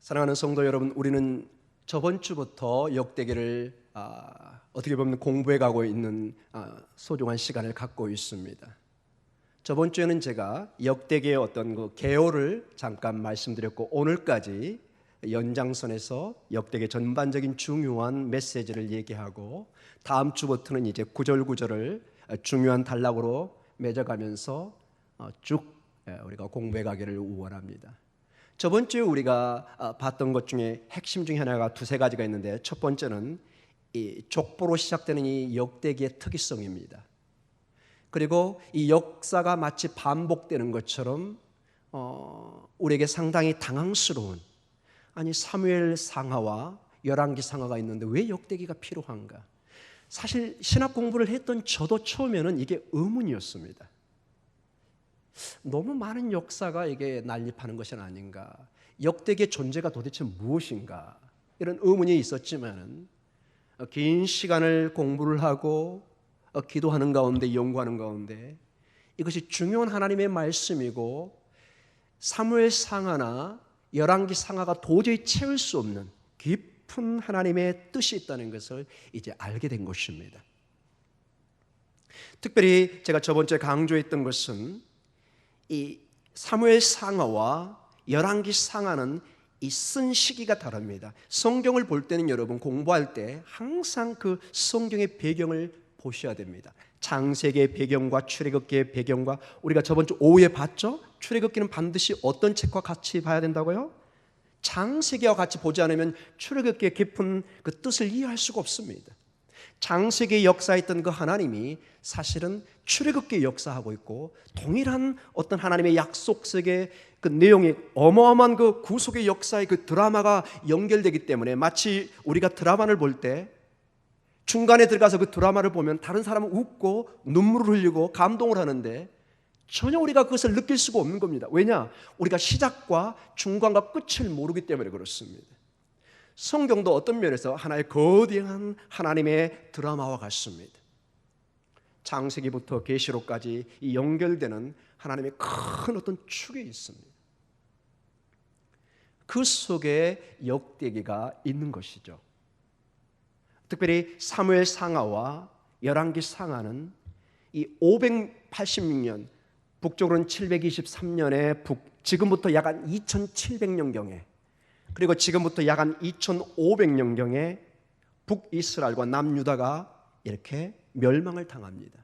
사랑하는 성도 여러분, 우리는 저번 주부터 역대기를 어떻게 보면 공부해 가고 있는 소중한 시간을 갖고 있습니다. 저번 주에는 제가 역대기의 어떤 그 개요를 잠깐 말씀드렸고, 오늘까지 연장선에서 역대기 전반적인 중요한 메시지를 얘기하고, 다음 주부터는 이제 구절구절을 중요한 단락으로 맺어가면서 쭉 우리가 공부해 가기를 원합니다. 저번 주에 우리가 봤던 것 중에 핵심 중에 하나가 두세 가지가 있는데, 첫 번째는 이 족보로 시작되는 이 역대기의 특이성입니다. 그리고 이 역사가 마치 반복되는 것처럼 우리에게 상당히 당황스러운, 아니 사무엘 상하와 열왕기 상하가 있는데 왜 역대기가 필요한가? 사실 신학 공부를 했던 저도 처음에는 이게 의문이었습니다. 너무 많은 역사가 이게 난립하는 것은 아닌가? 역대기의 존재가 도대체 무엇인가? 이런 의문이 있었지만 긴 시간을 공부를 하고 기도하는 가운데, 연구하는 가운데 이것이 중요한 하나님의 말씀이고 사무엘 상하나 열왕기 상하가 도저히 채울 수 없는 깊은 하나님의 뜻이 있다는 것을 이제 알게 된 것입니다. 특별히 제가 저번 주에 강조했던 것은 이 사무엘 상하와 열왕기 상하는 이 쓴 시기가 다릅니다. 성경을 볼 때는 여러분, 공부할 때 항상 그 성경의 배경을 보셔야 됩니다. 창세기의 배경과 출애굽기의 배경과, 우리가 저번 주 오후에 봤죠? 출애굽기는 반드시 어떤 책과 같이 봐야 된다고요? 창세기와 같이 보지 않으면 출애굽기의 깊은 그 뜻을 이해할 수가 없습니다. 창세기의 역사했던 그 하나님이 사실은 출애굽기의 역사하고 있고, 동일한 어떤 하나님의 약속 속의 그 내용이 어마어마한 그 구속의 역사의 그 드라마가 연결되기 때문에, 마치 우리가 드라마를 볼 때 중간에 들어가서 그 드라마를 보면 다른 사람은 웃고 눈물을 흘리고 감동을 하는데 전혀 우리가 그것을 느낄 수가 없는 겁니다. 왜냐? 우리가 시작과 중간과 끝을 모르기 때문에 그렇습니다. 성경도 어떤 면에서 하나의 거대한 하나님의 드라마와 같습니다. 창세기부터 계시록까지 이 연결되는 하나님의 큰 어떤 축이 있습니다. 그 속에 역대기가 있는 것이죠. 특별히 사무엘 상하와 열왕기 상하는 이 586년, 북쪽으로는 723년에 지금부터 약 한 2700년경에, 그리고 지금부터 약 한 2500년경에 북이스라엘과 남유다가 이렇게 멸망을 당합니다.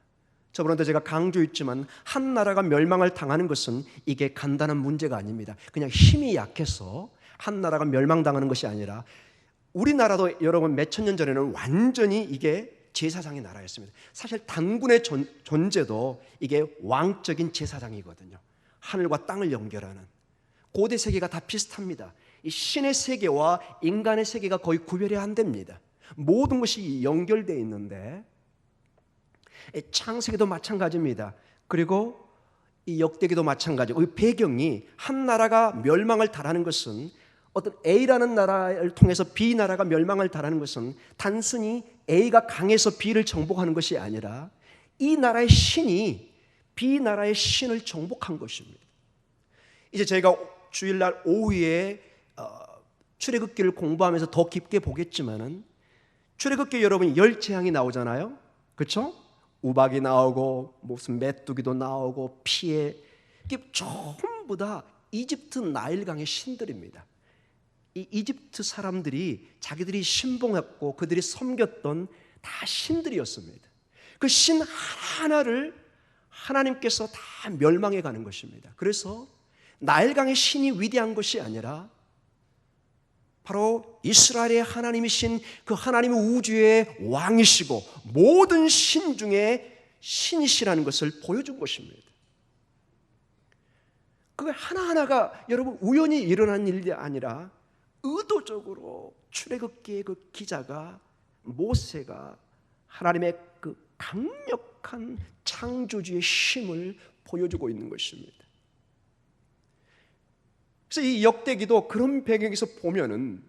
저번에도 제가 강조했지만 한 나라가 멸망을 당하는 것은 이게 간단한 문제가 아닙니다. 그냥 힘이 약해서 한 나라가 멸망당하는 것이 아니라, 우리나라도 여러분 몇천 년 전에는 완전히 이게 제사장의 나라였습니다. 사실 단군의 존재도 이게 왕적인 제사장이거든요. 하늘과 땅을 연결하는. 고대 세계가 다 비슷합니다. 이 신의 세계와 인간의 세계가 거의 구별이 안 됩니다. 모든 것이 연결되어 있는데, 창세기도 마찬가지입니다. 그리고 이 역대기도 마찬가지고, 이 배경이 한 나라가 멸망을 당하는 것은, 어떤 A라는 나라를 통해서 B 나라가 멸망을 당하는 것은 단순히 A가 강해서 B를 정복하는 것이 아니라 이 나라의 신이 B 나라의 신을 정복한 것입니다. 이제 저희가 주일날 오후에 출애굽기를 공부하면서 더 깊게 보겠지만은, 출애굽기 여러분 10재앙이 나오잖아요. 그렇죠? 우박이 나오고 무슨 메뚜기도 나오고 피해, 이게 전부 다 이집트 나일강의 신들입니다. 이 이집트 사람들이 자기들이 신봉했고 그들이 섬겼던 다 신들이었습니다. 그 신 하나를 하나님께서 다 멸망해 가는 것입니다. 그래서 나일강의 신이 위대한 것이 아니라 바로 이스라엘의 하나님이신 그 하나님의 우주의 왕이시고 모든 신 중에 신이시라는 것을 보여준 것입니다. 그 하나하나가 여러분 우연히 일어난 일이 아니라 의도적으로 출애굽기의 그 기자가, 모세가 하나님의 그 강력한 창조주의 힘을 보여주고 있는 것입니다. 그래서 이 역대기도 그런 배경에서 보면은,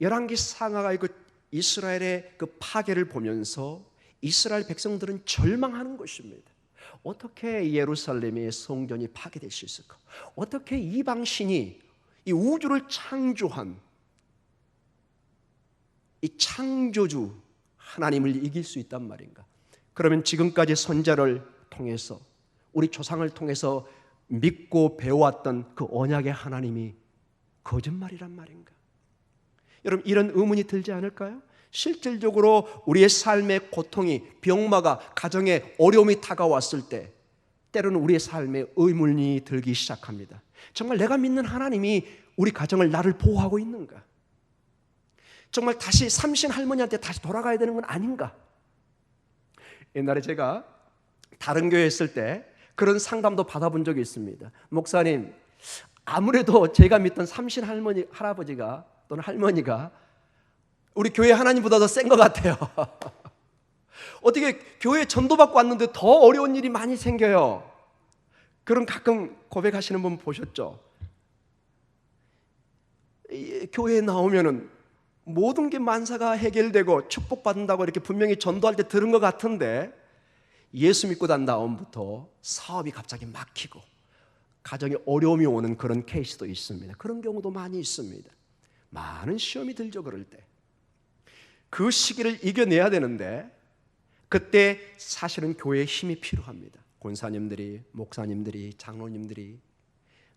열왕기 상하가 그 이스라엘의 그 파괴를 보면서 이스라엘 백성들은 절망하는 것입니다. 어떻게 예루살렘의 성전이 파괴될 수 있을까? 어떻게 이방신이 이 우주를 창조한 이 창조주 하나님을 이길 수 있단 말인가? 그러면 지금까지 선자를 통해서 우리 조상을 통해서 믿고 배워왔던 그 언약의 하나님이 거짓말이란 말인가? 여러분, 이런 의문이 들지 않을까요? 실질적으로 우리의 삶의 고통이, 병마가, 가정에 어려움이 다가왔을 때 때로는 우리의 삶에 의문이 들기 시작합니다. 정말 내가 믿는 하나님이 우리 가정을 나를 보호하고 있는가? 정말 다시 삼신 할머니한테 다시 돌아가야 되는 건 아닌가? 옛날에 제가 다른 교회에 있을 때 그런 상담도 받아본 적이 있습니다. 목사님, 아무래도 제가 믿던 삼신 할머니, 할아버지가 또는 할머니가 우리 교회 하나님보다 더 센 것 같아요. 어떻게 교회 전도받고 왔는데 더 어려운 일이 많이 생겨요. 그런 가끔 고백하시는 분 보셨죠? 교회에 나오면은 모든 게 만사가 해결되고 축복받는다고 이렇게 분명히 전도할 때 들은 것 같은데 예수 믿고 난 다음부터 사업이 갑자기 막히고 가정에 어려움이 오는 그런 케이스도 있습니다. 그런 경우도 많이 있습니다. 많은 시험이 들죠. 그럴 때 그 시기를 이겨내야 되는데 그때 사실은 교회의 힘이 필요합니다. 권사님들이, 목사님들이, 장로님들이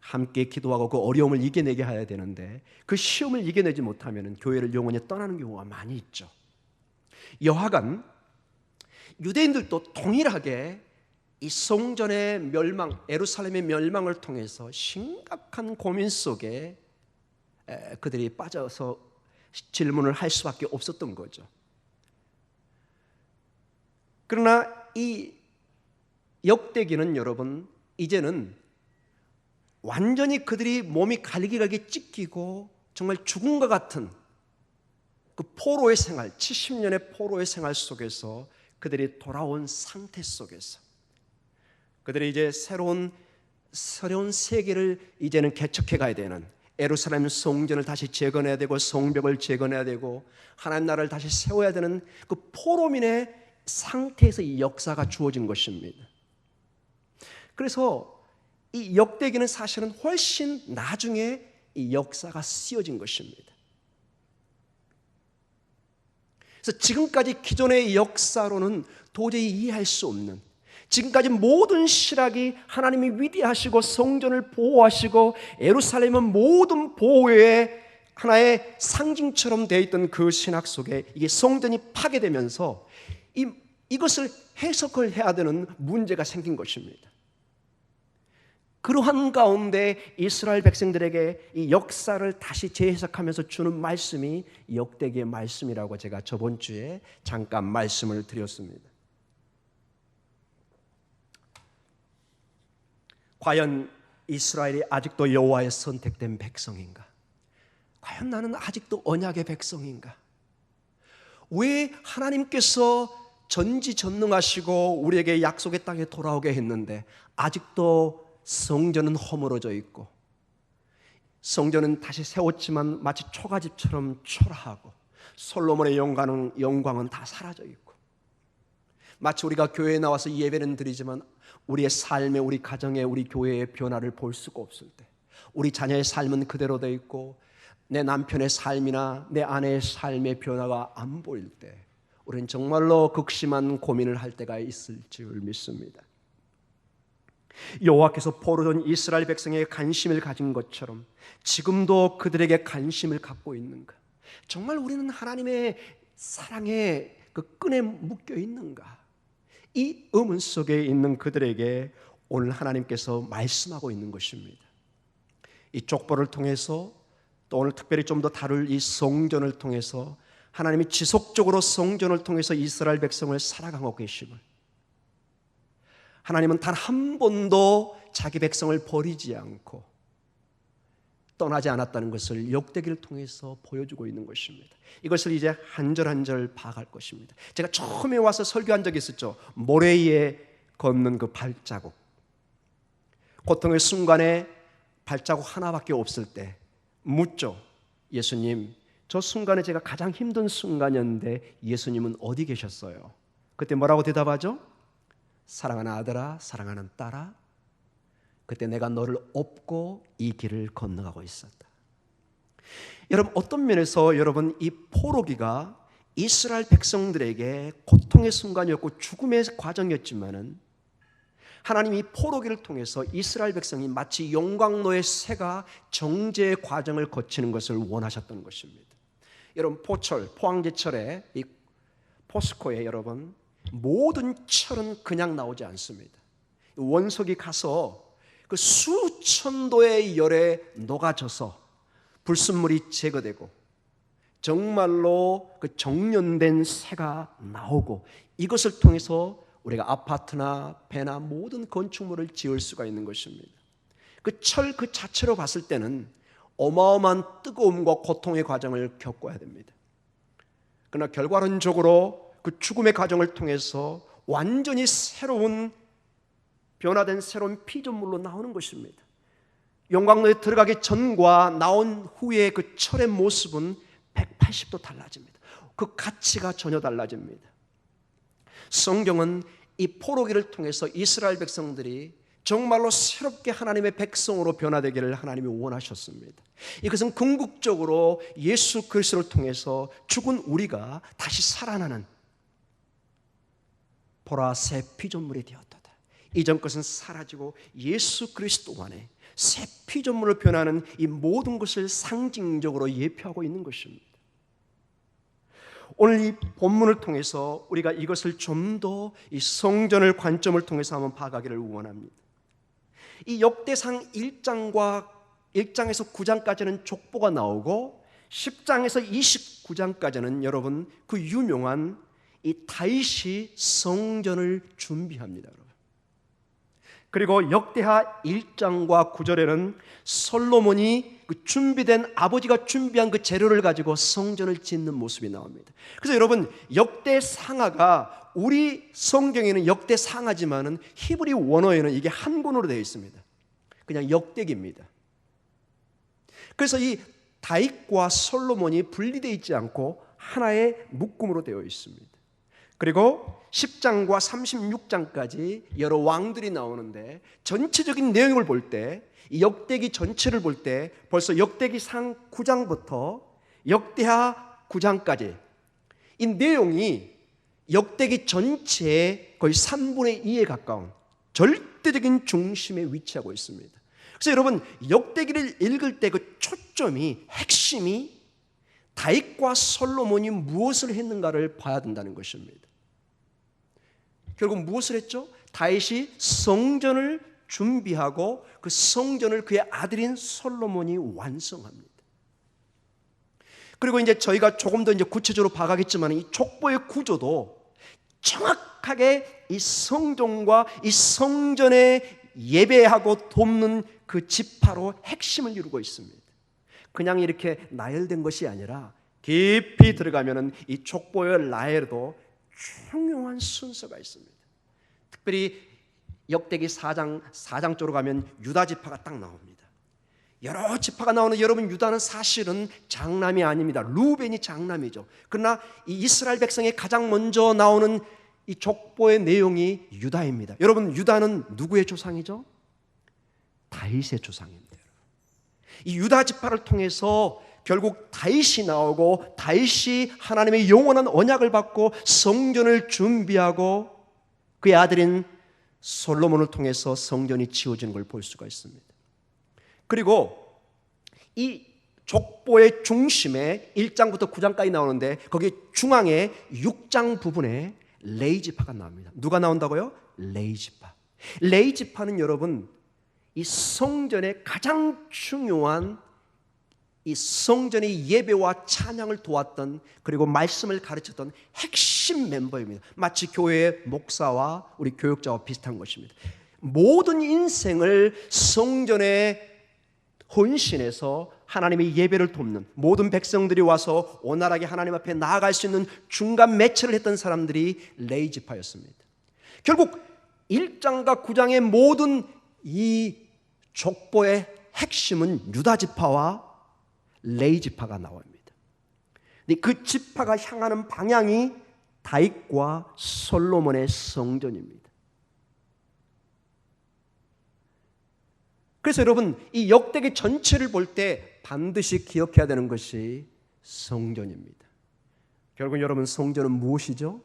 함께 기도하고 그 어려움을 이겨내게 해야 되는데 그 시험을 이겨내지 못하면 교회를 영원히 떠나는 경우가 많이 있죠. 여하간 유대인들도 동일하게 이 성전의 멸망, 예루살렘의 멸망을 통해서 심각한 고민 속에 그들이 빠져서 질문을 할 수밖에 없었던 거죠. 그러나 이 역대기는 여러분 이제는 완전히 그들이 몸이 갈기갈기 찢기고 정말 죽음과 같은 그 포로의 생활, 70년의 포로의 생활 속에서 그들이 돌아온 상태 속에서 그들이 이제 새로운 세계를 이제는 개척해 가야 되는, 예루살렘 성전을 다시 재건해야 되고 성벽을 재건해야 되고 하나님 나라를 다시 세워야 되는 그 포로민의 상태에서 이 역사가 주어진 것입니다. 그래서 이 역대기는 사실은 훨씬 나중에 이 역사가 쓰여진 것입니다. 그래서 지금까지 기존의 역사로는 도저히 이해할 수 없는, 지금까지 모든 신학이 하나님이 위대하시고 성전을 보호하시고 예루살렘은 모든 보호의 하나의 상징처럼 되어 있던 그 신학 속에 이게 성전이 파괴되면서 이것을 해석을 해야 되는 문제가 생긴 것입니다. 그러한 가운데 이스라엘 백성들에게 이 역사를 다시 재해석하면서 주는 말씀이 역대기의 말씀이라고 제가 저번 주에 잠깐 말씀을 드렸습니다. 과연 이스라엘이 아직도 여호와의 선택된 백성인가? 과연 나는 아직도 언약의 백성인가? 왜 하나님께서 전지전능하시고 우리에게 약속의 땅에 돌아오게 했는데 아직도 성전은 허물어져 있고 성전은 다시 세웠지만 마치 초가집처럼 초라하고 솔로몬의 영광은 다 사라져 있고 마치 우리가 교회에 나와서 예배는 드리지만 우리의 삶에, 우리 가정에, 우리 교회의 변화를 볼 수가 없을 때, 우리 자녀의 삶은 그대로 돼 있고 내 남편의 삶이나 내 아내의 삶의 변화가 안 보일 때 우리는 정말로 극심한 고민을 할 때가 있을 줄 믿습니다. 여호와께서 포로된 이스라엘 백성에게 관심을 가진 것처럼 지금도 그들에게 관심을 갖고 있는가? 정말 우리는 하나님의 사랑에 그 끈에 묶여 있는가? 이 의문 속에 있는 그들에게 오늘 하나님께서 말씀하고 있는 것입니다. 이 족보를 통해서 또 오늘 특별히 좀 더 다룰 이 성전을 통해서 하나님이 지속적으로 성전을 통해서 이스라엘 백성을 살아가고 계심을, 하나님은 단 한 번도 자기 백성을 버리지 않고 떠나지 않았다는 것을 역대기를 통해서 보여주고 있는 것입니다. 이것을 이제 한 절 한 절 봐갈 것입니다. 제가 처음에 와서 설교한 적이 있었죠. 모래 위에 걷는 그 발자국, 고통의 순간에 발자국 하나밖에 없을 때 묻죠. 예수님, 저 순간에 제가 가장 힘든 순간이었는데 예수님은 어디 계셨어요? 그때 뭐라고 대답하죠? 사랑하는 아들아, 사랑하는 딸아, 그때 내가 너를 업고 이 길을 건너가고 있었다. 여러분, 어떤 면에서 여러분 이 포로기가 이스라엘 백성들에게 고통의 순간이었고 죽음의 과정이었지만은 하나님이 이 포로기를 통해서 이스라엘 백성이 마치 용광로의 새가 정죄의 과정을 거치는 것을 원하셨던 것입니다. 여러분, 포항제철에 이 포스코에 여러분 모든 철은 그냥 나오지 않습니다. 원석이 가서 그 수천 도의 열에 녹아져서 불순물이 제거되고 정말로 그 정련된 새가 나오고, 이것을 통해서 우리가 아파트나 배나 모든 건축물을 지을 수가 있는 것입니다. 그 철 그 자체로 봤을 때는 어마어마한 뜨거움과 고통의 과정을 겪어야 됩니다. 그러나 결과론적으로 그 죽음의 과정을 통해서 완전히 새로운 변화된 새로운 피조물로 나오는 것입니다. 용광로에 들어가기 전과 나온 후의 그 철의 모습은 180도 달라집니다. 그 가치가 전혀 달라집니다. 성경은 이 포로기를 통해서 이스라엘 백성들이 정말로 새롭게 하나님의 백성으로 변화되기를 하나님이 원하셨습니다. 이것은 궁극적으로 예수 그리스도를 통해서 죽은 우리가 다시 살아나는 보라 새 피조물이 되었도다. 이전 것은 사라지고 예수 그리스도 안에 새 피조물로 변하는 이 모든 것을 상징적으로 예표하고 있는 것입니다. 오늘 이 본문을 통해서 우리가 이것을 좀 더 이 성전을 관점을 통해서 한번 봐가기를 원합니다. 이 역대상 1장에서 9장까지는 족보가 나오고 10장에서 29장까지는 여러분 그 유명한 이 다윗이 성전을 준비합니다. 그리고 역대하 1장과 9절에는 솔로몬이 그 준비된 아버지가 준비한 그 재료를 가지고 성전을 짓는 모습이 나옵니다. 그래서 여러분, 역대상하가 우리 성경에는 역대상하지만은 히브리 원어에는 이게 한 권으로 되어 있습니다. 그냥 역대기입니다. 그래서 이 다윗과 솔로몬이 분리되어 있지 않고 하나의 묶음으로 되어 있습니다. 그리고 10장과 36장까지 여러 왕들이 나오는데 전체적인 내용을 볼 때, 이 역대기 전체를 볼 때 벌써 역대기상 9장부터 역대하 9장까지 이 내용이 역대기 전체의 거의 3분의 2에 가까운 절대적인 중심에 위치하고 있습니다. 그래서 여러분, 역대기를 읽을 때 그 초점이, 핵심이 다윗과 솔로몬이 무엇을 했는가를 봐야 된다는 것입니다. 결국 무엇을 했죠? 다윗이 성전을 준비하고 그 성전을 그의 아들인 솔로몬이 완성합니다. 그리고 이제 저희가 조금 더 이제 구체적으로 봐가겠지만 이 족보의 구조도 정확하게 이 성전과 이 성전에 예배하고 돕는 그 지파로 핵심을 이루고 있습니다. 그냥 이렇게 나열된 것이 아니라 깊이 들어가면은 이 족보의 나열에도 중요한 순서가 있습니다. 특별히 역대기 4장 쪽으로 가면 유다 지파가 딱 나옵니다. 여러 지파가 나오는, 여러분, 유다는 사실은 장남이 아닙니다. 루벤이 장남이죠. 그러나 이 이스라엘 백성에 가장 먼저 나오는 이 족보의 내용이 유다입니다. 여러분, 유다는 누구의 조상이죠? 다윗의 조상입니다. 이 유다 지파를 통해서 결국 다윗이 나오고, 다윗이 하나님의 영원한 언약을 받고 성전을 준비하고 그의 아들인 솔로몬을 통해서 성전이 지어지는 걸 볼 수가 있습니다. 그리고 이 족보의 중심에 1장부터 9장까지 나오는데 거기 중앙에 6장 부분에 레위 지파가 나옵니다. 누가 나온다고요? 레위 지파. 레위 지파는 여러분, 이 성전의 가장 중요한 이 성전의 예배와 찬양을 도왔던, 그리고 말씀을 가르쳤던 핵심 멤버입니다. 마치 교회의 목사와 우리 교육자와 비슷한 것입니다. 모든 인생을 성전에 헌신해서 하나님의 예배를 돕는, 모든 백성들이 와서 원활하게 하나님 앞에 나아갈 수 있는 중간 매체를 했던 사람들이 레위 지파였습니다. 결국 1장과 9장의 모든 이 족보의 핵심은 유다 지파와 레위 지파가 나옵니다. 근데 그 지파가 향하는 방향이 다윗과 솔로몬의 성전입니다. 그래서 여러분, 이 역대기 전체를 볼 때 반드시 기억해야 되는 것이 성전입니다. 결국 여러분, 성전은 무엇이죠?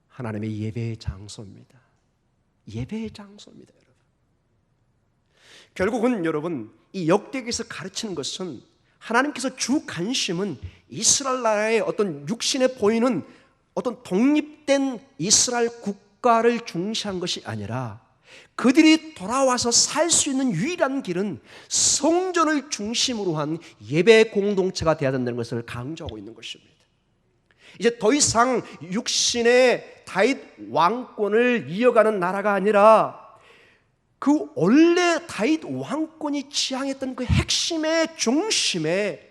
하나님의 예배의 장소입니다. 예배의 장소입니다, 여러분. 결국은 여러분, 이 역대기에서 가르치는 것은 하나님께서 주 관심은 이스라엘 나라의 어떤 육신에 보이는 어떤 독립된 이스라엘 국가를 중시한 것이 아니라 그들이 돌아와서 살 수 있는 유일한 길은 성전을 중심으로 한 예배 공동체가 되어야 된다는 것을 강조하고 있는 것입니다. 이제 더 이상 육신의 다윗 왕권을 이어가는 나라가 아니라 그 원래 다윗 왕권이 지향했던 그 핵심의 중심에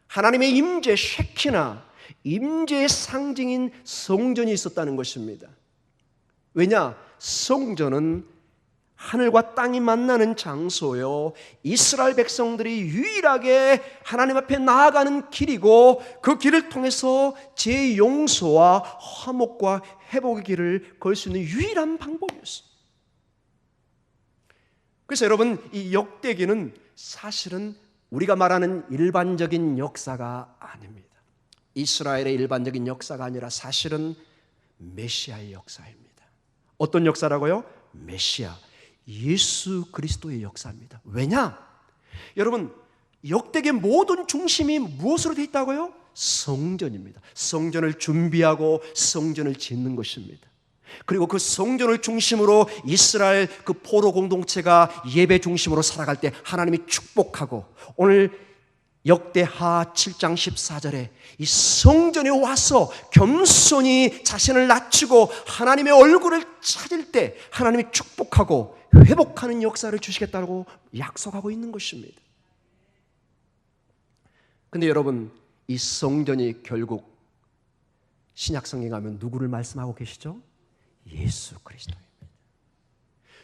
하나님의 임재 쉐키나, 임재의 상징인 성전이 있었다는 것입니다. 왜냐? 성전은 하늘과 땅이 만나는 장소요, 이스라엘 백성들이 유일하게 하나님 앞에 나아가는 길이고, 그 길을 통해서 죄의 용서와 화목과 회복의 길을 걸 수 있는 유일한 방법이었어요. 그래서 여러분, 이 역대기는 사실은 우리가 말하는 일반적인 역사가 아닙니다. 이스라엘의 일반적인 역사가 아니라 사실은 메시아의 역사입니다. 어떤 역사라고요? 메시아, 예수 그리스도의 역사입니다. 왜냐? 여러분, 역대기의 모든 중심이 무엇으로 되어 있다고요? 성전입니다. 성전을 준비하고 성전을 짓는 것입니다. 그리고 그 성전을 중심으로 이스라엘 그 포로 공동체가 예배 중심으로 살아갈 때 하나님이 축복하고, 오늘 역대하 7장 14절에 이 성전에 와서 겸손히 자신을 낮추고 하나님의 얼굴을 찾을 때 하나님이 축복하고 회복하는 역사를 주시겠다고 약속하고 있는 것입니다. 근데 여러분, 이 성전이 결국 신약 성경에 가면 누구를 말씀하고 계시죠? 예수 그리스도입니다.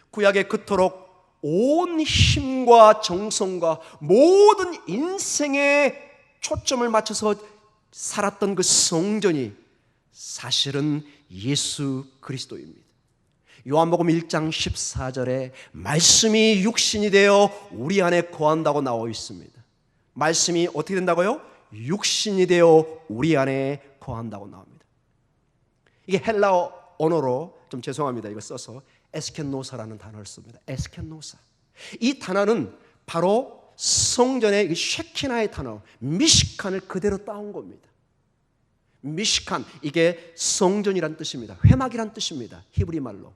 구약에 그토록 온 힘과 정성과 모든 인생의 초점을 맞춰서 살았던 그 성전이 사실은 예수 그리스도입니다. 요한복음 1장 14절에 말씀이 육신이 되어 우리 안에 거한다고 나와 있습니다. 말씀이 어떻게 된다고요? 육신이 되어 우리 안에 거한다고 나옵니다. 이게 헬라어 언어로, 좀 죄송합니다, 이거 써서 에스켄노사라는 단어를 씁니다. 에스켄노사. 이 단어는 바로 성전의 쉐키나의 단어 미시칸을 그대로 따온 겁니다. 미시칸, 이게 성전이란 뜻입니다. 회막이란 뜻입니다. 히브리 말로.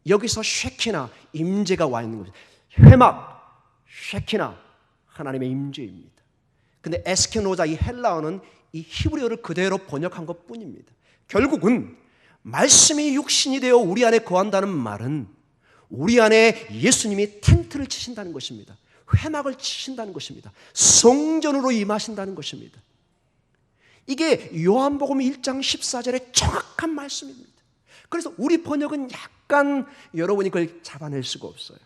여기서 쉐키나, 임재가 와 있는 겁니다. 회막, 쉐키나, 하나님의 임재입니다. 근데 에스케노자, 이 헬라어는 이 히브리어를 그대로 번역한 것 뿐입니다. 결국은 말씀이 육신이 되어 우리 안에 거한다는 말은 우리 안에 예수님이 텐트를 치신다는 것입니다. 회막을 치신다는 것입니다. 성전으로 임하신다는 것입니다. 이게 요한복음 1장 14절의 정확한 말씀입니다. 그래서 우리 번역은 약간 여러분이 그걸 잡아낼 수가 없어요.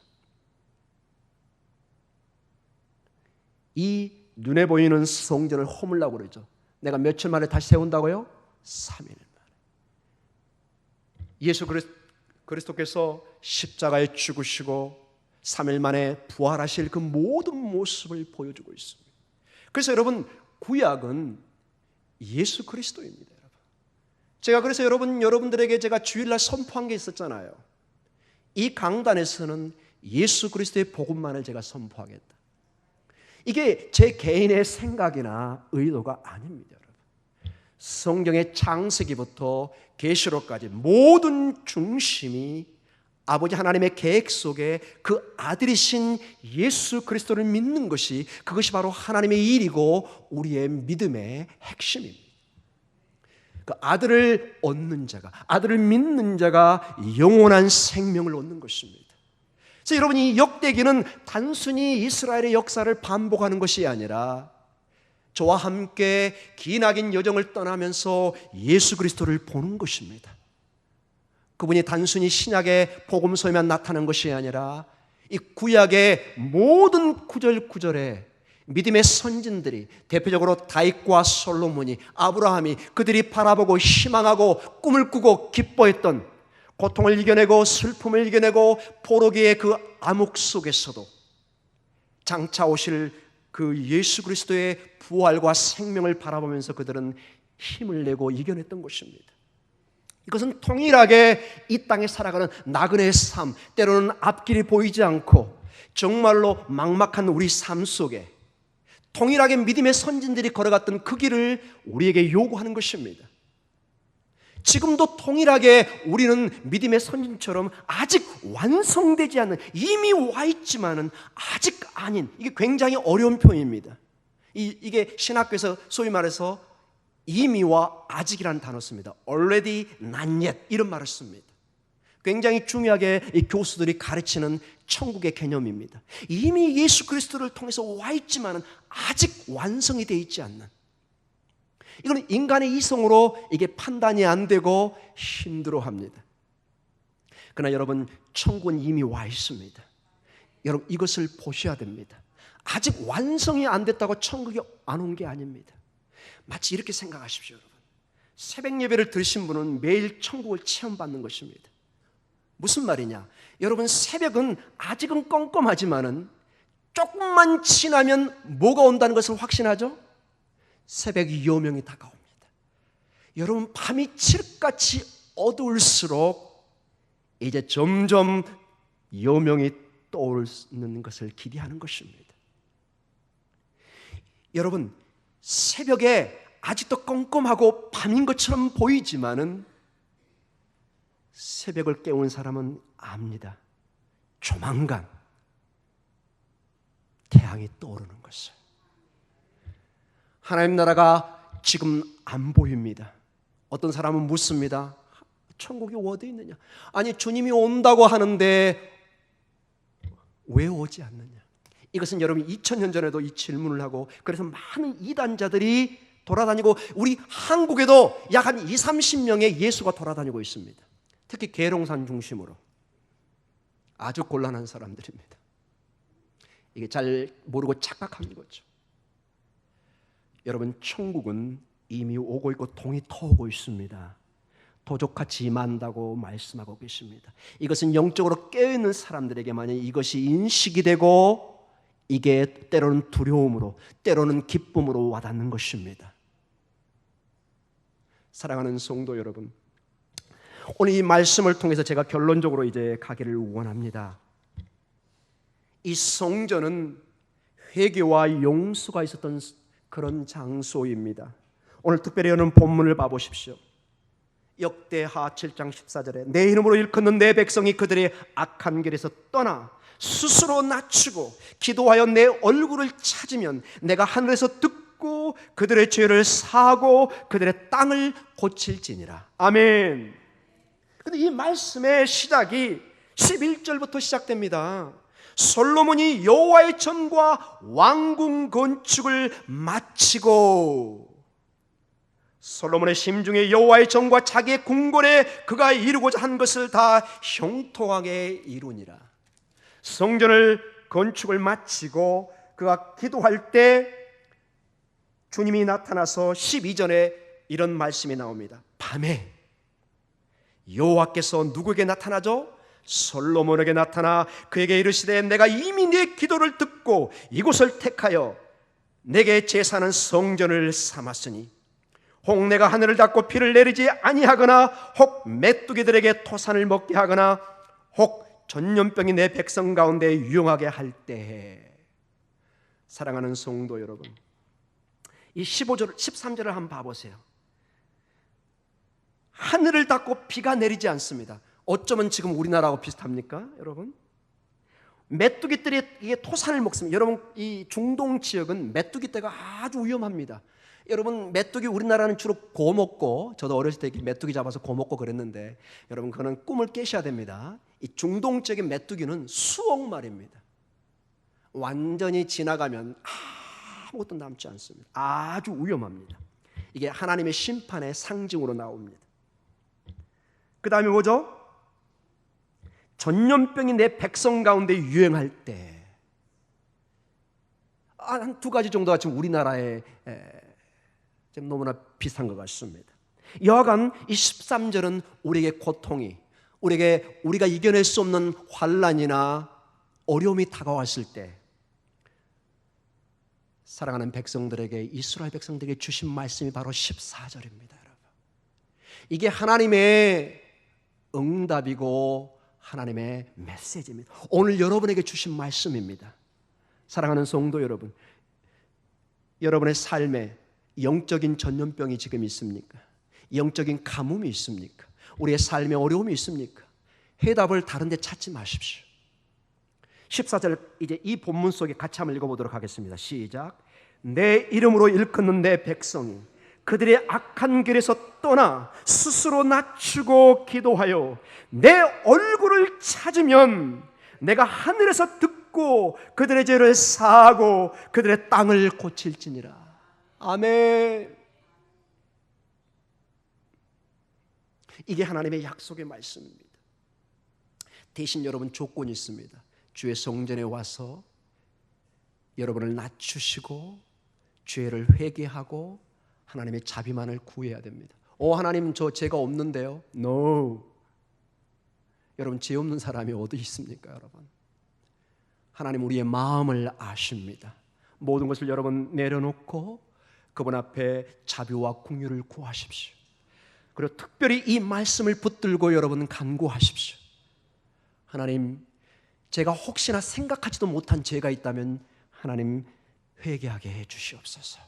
이 눈에 보이는 성전을 허물라고 그러죠. 내가 며칠 만에 다시 세운다고요? 3일 만에. 예수 그리스도께서 십자가에 죽으시고 3일 만에 부활하실 그 모든 모습을 보여주고 있습니다. 그래서 여러분, 구약은 예수 그리스도입니다. 여러분. 제가 그래서 여러분들에게 제가 주일날 선포한 게 있었잖아요. 이 강단에서는 예수 그리스도의 복음만을 제가 선포하겠다. 이게 제 개인의 생각이나 의도가 아닙니다. 여러분. 성경의 창세기부터 계시록까지 모든 중심이 아버지 하나님의 계획 속에 그 아들이신 예수 그리스도를 믿는 것이, 그것이 바로 하나님의 일이고 우리의 믿음의 핵심입니다. 그 아들을 얻는 자가, 아들을 믿는 자가 영원한 생명을 얻는 것입니다. 그래서 여러분, 이 역대기는 단순히 이스라엘의 역사를 반복하는 것이 아니라 저와 함께 기나긴 여정을 떠나면서 예수 그리스도를 보는 것입니다. 그분이 단순히 신약의 복음서에만 나타난 것이 아니라 이 구약의 모든 구절구절에 믿음의 선진들이, 대표적으로 다윗과 솔로몬이, 아브라함이, 그들이 바라보고 희망하고 꿈을 꾸고 기뻐했던, 고통을 이겨내고 슬픔을 이겨내고 포로기의 그 암흑 속에서도 장차 오실 그 예수 그리스도의 부활과 생명을 바라보면서 그들은 힘을 내고 이겨냈던 것입니다. 이것은 동일하게 이 땅에 살아가는 나그네의 삶, 때로는 앞길이 보이지 않고 정말로 막막한 우리 삶 속에 동일하게 믿음의 선진들이 걸어갔던 그 길을 우리에게 요구하는 것입니다. 지금도 동일하게 우리는 믿음의 선진처럼 아직 완성되지 않는, 이미 와 있지만은 아직 아닌, 이게 굉장히 어려운 표현입니다. 이게 신학교에서 소위 말해서 이미와 아직이라는 단어 씁니다. already, not yet 이런 말을 씁니다. 굉장히 중요하게 이 교수들이 가르치는 천국의 개념입니다. 이미 예수 그리스도를 통해서 와 있지만은 아직 완성이 되어 있지 않는, 이거는 인간의 이성으로 이게 판단이 안 되고 힘들어합니다. 그러나 여러분, 천국은 이미 와 있습니다. 여러분, 이것을 보셔야 됩니다. 아직 완성이 안 됐다고 천국이 안 온 게 아닙니다. 마치 이렇게 생각하십시오. 여러분, 새벽 예배를 들으신 분은 매일 천국을 체험받는 것입니다. 무슨 말이냐? 여러분, 새벽은 아직은 껌껌하지만은 조금만 지나면 뭐가 온다는 것을 확신하죠? 새벽 여명이 다가옵니다. 여러분, 밤이 칠흑같이 어두울수록 이제 점점 여명이 떠오르는 것을 기대하는 것입니다. 여러분, 새벽에 아직도 껌껌하고 밤인 것처럼 보이지만은 새벽을 깨운 사람은 압니다. 조만간 태양이 떠오르는 것을. 하나님 나라가 지금 안 보입니다. 어떤 사람은 묻습니다. 천국이 어디 있느냐? 아니, 주님이 온다고 하는데 왜 오지 않느냐? 이것은 여러분 2000년 전에도 이 질문을 하고, 그래서 많은 이단자들이 돌아다니고, 우리 한국에도 약 한 20-30명의 예수가 돌아다니고 있습니다. 특히 계룡산 중심으로 아주 곤란한 사람들입니다. 이게 잘 모르고 착각한 거죠. 여러분, 천국은 이미 오고 있고 동이 터오고 있습니다. 도적같이 임한다고 말씀하고 계십니다. 이것은 영적으로 깨어있는 사람들에게 만약 이것이 인식이 되고, 이게 때로는 두려움으로, 때로는 기쁨으로 와닿는 것입니다. 사랑하는 성도 여러분, 오늘 이 말씀을 통해서 제가 결론적으로 이제 가기를 원합니다. 이 성전은 회개와 용서가 있었던 그런 장소입니다. 오늘 특별히 여러분 본문을 봐보십시오. 역대하 7장 14절에 내 이름으로 일컫는 내 백성이 그들의 악한 길에서 떠나 스스로 낮추고 기도하여 내 얼굴을 찾으면 내가 하늘에서 듣고 그들의 죄를 사하고 그들의 땅을 고칠지니라. 아멘. 근데 이 말씀의 시작이 11절부터 시작됩니다. 솔로몬이 여호와의 전과 왕궁 건축을 마치고, 솔로몬의 심중에 여호와의 전과 자기의 궁궐에 그가 이루고자 한 것을 다 형통하게 이루니라. 성전을 건축을 마치고 그가 기도할 때 주님이 나타나서 12절에 이런 말씀이 나옵니다. 밤에 여호와께서 누구에게 나타나죠? 솔로몬에게 나타나 그에게 이르시되 내가 이미 네 기도를 듣고 이곳을 택하여 내게 제사하는 성전을 삼았으니 혹 내가 하늘을 닫고 비를 내리지 아니하거나 혹 메뚜기들에게 토산을 먹게 하거나 혹 전염병이 내 백성 가운데 유용하게 할 때에. 사랑하는 성도 여러분, 이 15절, 13절을 한번 봐보세요. 하늘을 닫고 비가 내리지 않습니다. 어쩌면 지금 우리나라하고 비슷합니까, 여러분? 메뚜기들이 이게 토산을 먹습니다. 여러분, 이 중동 지역은 메뚜기떼가 아주 위험합니다. 여러분, 메뚜기, 우리나라는 주로 고 먹고, 저도 어렸을 때 메뚜기 잡아서 고 먹고 그랬는데, 여러분, 그거는 꿈을 깨셔야 됩니다. 이 중동 지역의 메뚜기는 수억 마리입니다. 완전히 지나가면 아무것도 남지 않습니다. 아주 위험합니다. 이게 하나님의 심판의 상징으로 나옵니다. 그 다음에 뭐죠? 전염병이 내 백성 가운데 유행할 때, 한 두 가지 정도가 지금 우리나라에 좀 너무나 비슷한 것 같습니다. 여하간 이 13절은 우리에게 고통이, 우리가 이겨낼 수 없는 환난이나 어려움이 다가왔을 때 사랑하는 백성들에게, 이스라엘 백성들에게 주신 말씀이 바로 14절입니다. 여러분, 이게 하나님의 응답이고 하나님의 메시지입니다. 오늘 여러분에게 주신 말씀입니다. 사랑하는 성도 여러분, 여러분의 삶에 영적인 전염병이 지금 있습니까? 영적인 가뭄이 있습니까? 우리의 삶에 어려움이 있습니까? 해답을 다른 데 찾지 마십시오. 14절, 이제 이 본문 속에 같이 한번 읽어보도록 하겠습니다. 시작. 내 이름으로 일컫는 내 백성이 그들의 악한 길에서 떠나 스스로 낮추고 기도하여 내 얼굴을 찾으면 내가 하늘에서 듣고 그들의 죄를 사하고 그들의 땅을 고칠지니라. 아멘. 이게 하나님의 약속의 말씀입니다. 대신 여러분, 조건이 있습니다. 주의 성전에 와서 여러분을 낮추시고 죄를 회개하고 하나님의 자비만을 구해야 됩니다. 하나님, 저 죄가 없는데요? No. 여러분, 죄 없는 사람이 어디 있습니까? 여러분, 하나님 우리의 마음을 아십니다. 모든 것을 여러분 내려놓고 그분 앞에 자비와 긍휼을 구하십시오. 그리고 특별히 이 말씀을 붙들고 여러분 간구하십시오. 하나님, 제가 혹시나 생각하지도 못한 죄가 있다면 하나님 회개하게 해 주시옵소서.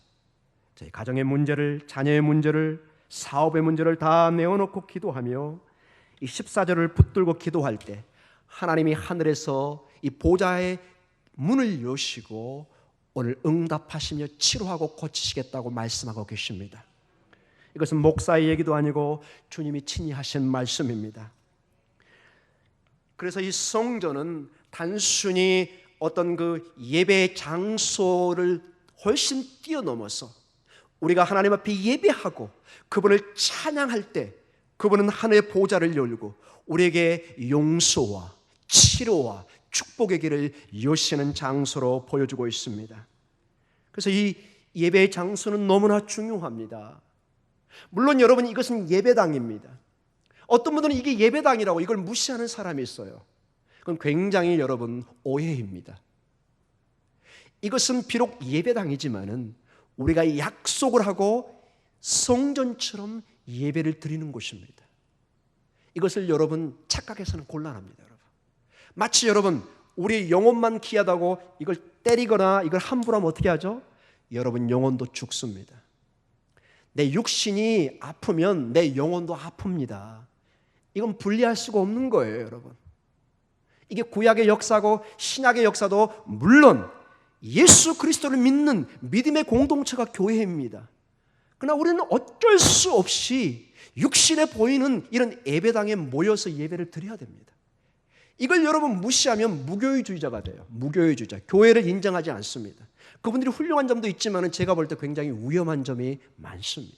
저희 가정의 문제를, 자녀의 문제를, 사업의 문제를 다 내어놓고 기도하며 이 14절을 붙들고 기도할 때 하나님이 하늘에서 이 보좌의 문을 여시고 오늘 응답하시며 치료하고 고치시겠다고 말씀하고 계십니다. 이것은 목사의 얘기도 아니고 주님이 친히 하신 말씀입니다. 그래서 이 성전은 단순히 어떤 그 예배 장소를 훨씬 뛰어넘어서 우리가 하나님 앞에 예배하고 그분을 찬양할 때 그분은 하늘의 보좌를 열고 우리에게 용서와 치료와 축복의 길을 여시는 장소로 보여주고 있습니다. 그래서 이 예배의 장소는 너무나 중요합니다. 물론 여러분, 이것은 예배당입니다. 어떤 분들은 이게 예배당이라고 이걸 무시하는 사람이 있어요. 그건 굉장히 여러분 오해입니다. 이것은 비록 예배당이지만은 우리가 약속을 하고 성전처럼 예배를 드리는 곳입니다. 이것을 여러분 착각해서는 곤란합니다. 여러분, 마치 여러분 우리 영혼만 귀하다고 이걸 때리거나 이걸 함부로 하면 어떻게 하죠? 여러분, 영혼도 죽습니다. 내 육신이 아프면 내 영혼도 아픕니다. 이건 분리할 수가 없는 거예요. 여러분, 이게 구약의 역사고 신약의 역사도 물론 예수 그리스도를 믿는 믿음의 공동체가 교회입니다. 그러나 우리는 어쩔 수 없이 육신에 보이는 이런 예배당에 모여서 예배를 드려야 됩니다. 이걸 여러분 무시하면 무교회주의자가 돼요. 무교회주의자, 교회를 인정하지 않습니다. 그분들이 훌륭한 점도 있지만 제가 볼 때 굉장히 위험한 점이 많습니다.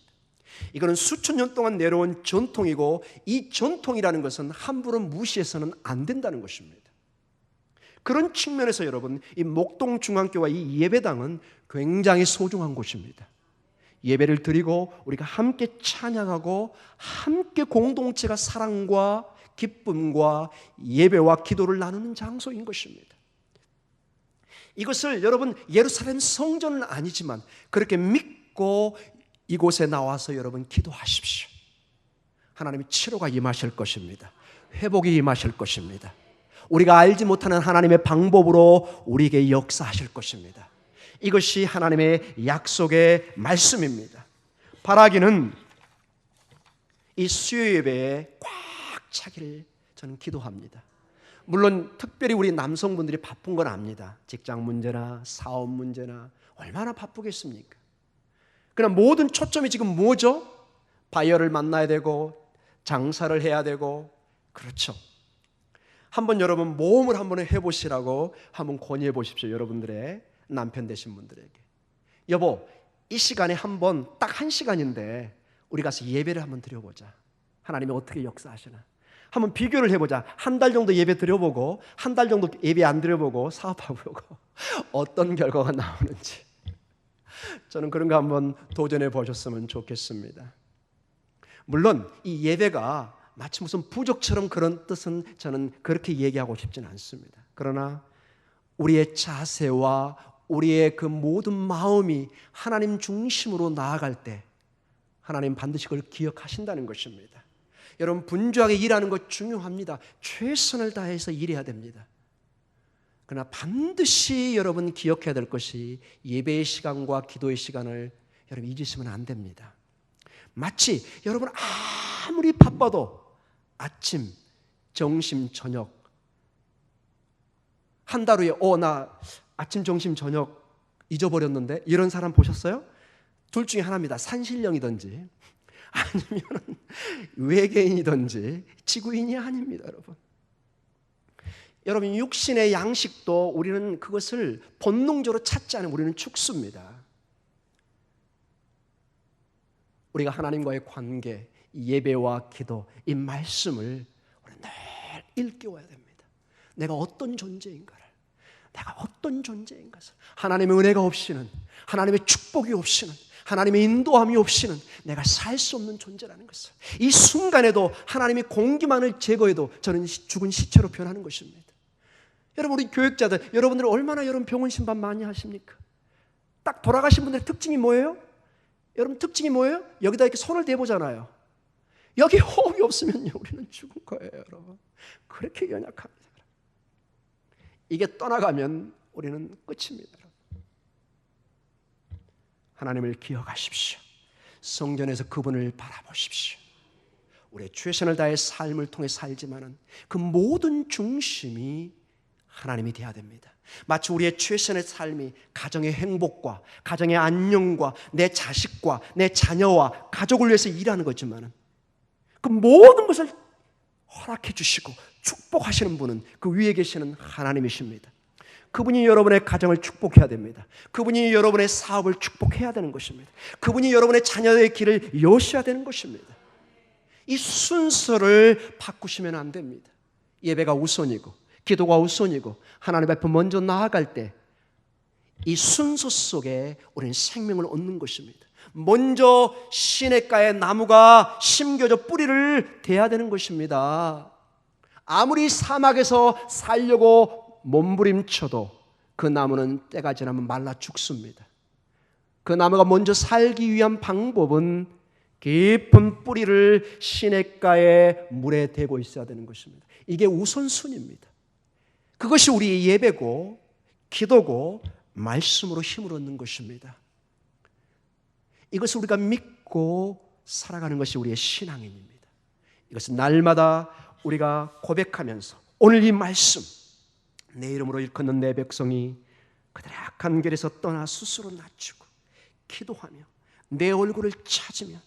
이거는 수천 년 동안 내려온 전통이고 이 전통이라는 것은 함부로 무시해서는 안 된다는 것입니다. 그런 측면에서 여러분, 이 목동중앙교와 이 예배당은 굉장히 소중한 곳입니다. 예배를 드리고 우리가 함께 찬양하고 함께 공동체가 사랑과 기쁨과 예배와 기도를 나누는 장소인 것입니다. 이것을 여러분 예루살렘 성전은 아니지만 그렇게 믿고 이곳에 나와서 여러분 기도하십시오. 하나님의 치료가 임하실 것입니다. 회복이 임하실 것입니다. 우리가 알지 못하는 하나님의 방법으로 우리에게 역사하실 것입니다. 이것이 하나님의 약속의 말씀입니다. 바라기는 이 수요 예배에 꽉 차기를 저는 기도합니다. 물론 특별히 우리 남성분들이 바쁜 건 압니다. 직장 문제나 사업 문제나 얼마나 바쁘겠습니까? 그러나 모든 초점이 지금 뭐죠? 바이어를 만나야 되고 장사를 해야 되고, 그렇죠. 한번 여러분 모험을 한번 해보시라고 한번 권유해 보십시오. 여러분들의 남편 되신 분들에게. 여보, 이 시간에 한번 딱 1시간인데 우리 가서 예배를 한번 드려보자. 하나님이 어떻게 역사하시나 한번 비교를 해보자. 한 달 정도 예배 드려보고 한 달 정도 예배 안 드려보고 사업해보고 어떤 결과가 나오는지 저는 그런 거 한번 도전해 보셨으면 좋겠습니다. 물론 이 예배가 마치 무슨 부족처럼 그런 뜻은 저는 그렇게 얘기하고 싶지는 않습니다. 그러나 우리의 자세와 우리의 그 모든 마음이 하나님 중심으로 나아갈 때 하나님 반드시 그걸 기억하신다는 것입니다. 여러분, 분주하게 일하는 것 중요합니다. 최선을 다해서 일해야 됩니다. 그러나 반드시 여러분 기억해야 될 것이 예배의 시간과 기도의 시간을 여러분 잊으시면 안 됩니다. 마치 여러분 아무리 바빠도 아침, 점심, 저녁 한 달 후에 나 아침, 점심, 저녁 잊어버렸는데 이런 사람 보셨어요? 둘 중에 하나입니다. 산신령이든지 아니면 외계인이든지 지구인이 아닙니다. 여러분 육신의 양식도 우리는 그것을 본능적으로 찾지 않으면 우리는 죽습니다. 우리가 하나님과의 관계, 예배와 기도, 이 말씀을 우리는 늘 일깨워야 됩니다. 내가 어떤 존재인가를, 내가 어떤 존재인가를, 하나님의 은혜가 없이는, 하나님의 축복이 없이는, 하나님의 인도함이 없이는 내가 살 수 없는 존재라는 것을, 이 순간에도 하나님이 공기만을 제거해도 저는 죽은 시체로 변하는 것입니다. 여러분, 우리 교육자들, 여러분들 얼마나 여러분 병원 신방 많이 하십니까? 딱 돌아가신 분들의 특징이 뭐예요? 여러분 특징이 뭐예요? 여기다 이렇게 손을 대보잖아요. 여기 호흡이 없으면요 우리는 죽은 거예요. 여러분 그렇게 연약합니다. 이게 떠나가면 우리는 끝입니다. 하나님을 기억하십시오. 성전에서 그분을 바라보십시오. 우리의 최선을 다해 삶을 통해 살지만은 그 모든 중심이 하나님이 되어야 됩니다. 마치 우리의 최선의 삶이 가정의 행복과 가정의 안녕과 내 자식과 내 자녀와 가족을 위해서 일하는 거지만은 그 모든 것을 허락해 주시고 축복하시는 분은 그 위에 계시는 하나님이십니다. 그분이 여러분의 가정을 축복해야 됩니다. 그분이 여러분의 사업을 축복해야 되는 것입니다. 그분이 여러분의 자녀의 길을 여셔야 되는 것입니다. 이 순서를 바꾸시면 안 됩니다. 예배가 우선이고 기도가 우선이고 하나님 앞에 먼저 나아갈 때 이 순서 속에 우리는 생명을 얻는 것입니다. 먼저 시냇가에 나무가 심겨져 뿌리를 대야 되는 것입니다. 아무리 사막에서 살려고 몸부림쳐도 그 나무는 때가 지나면 말라 죽습니다. 그 나무가 먼저 살기 위한 방법은 깊은 뿌리를 시냇가의 물에 대고 있어야 되는 것입니다. 이게 우선순위입니다. 그것이 우리의 예배고 기도고 말씀으로 힘을 얻는 것입니다. 이것을 우리가 믿고 살아가는 것이 우리의 신앙인입니다. 이것은 날마다 우리가 고백하면서 오늘 이 말씀, 내 이름으로 일컫는 내 백성이 그들의 악한 길에서 떠나 스스로 낮추고 기도하며 내 얼굴을 찾으면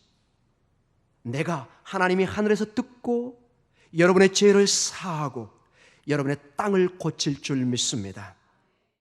내가 하나님이 하늘에서 듣고 여러분의 죄를 사하고 여러분의 땅을 고칠 줄 믿습니다.